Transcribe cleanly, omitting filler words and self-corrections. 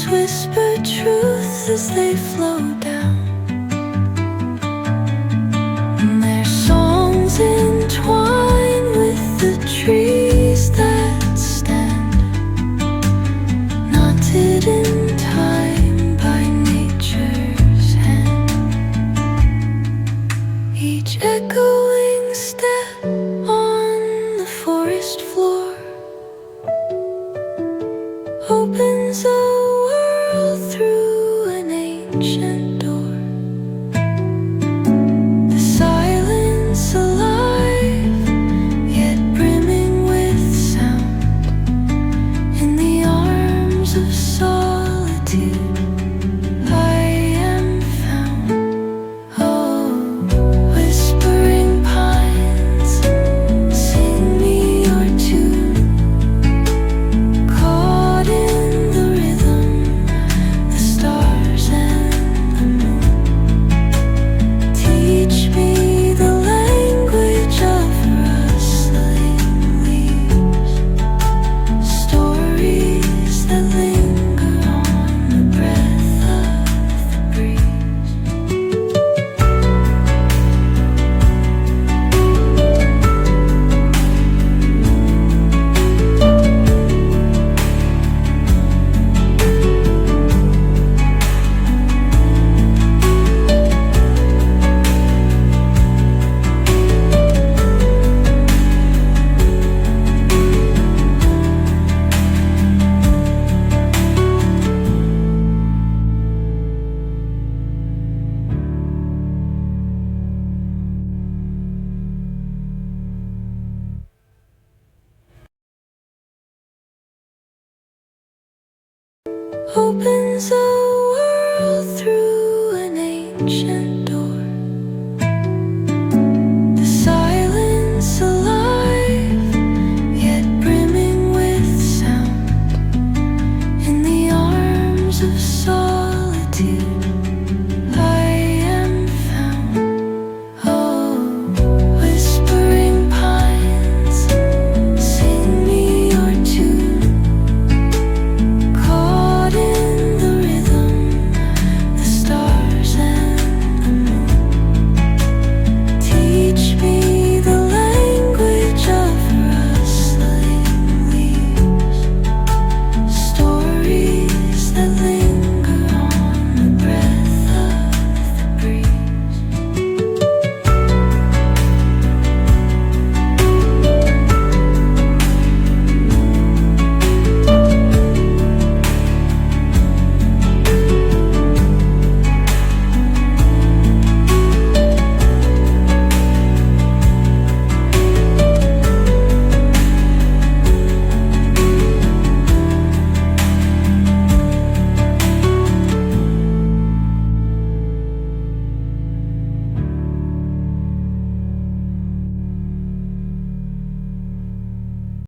whisper truths as they flow down, and their songs entwine with the trees that stand, knotted in time by nature's hand. Each echoing step on the forest floor opens a world through an ancient door. The silence alive, yet brimming with sound. In the arms of solitude I am found. Oh, whispering pines, sing me your tune. Caught in the rhythm, the stars and the moon teach me the language of rustling leaves, stories that linger on the breath of the breeze. Opens a world through an ancient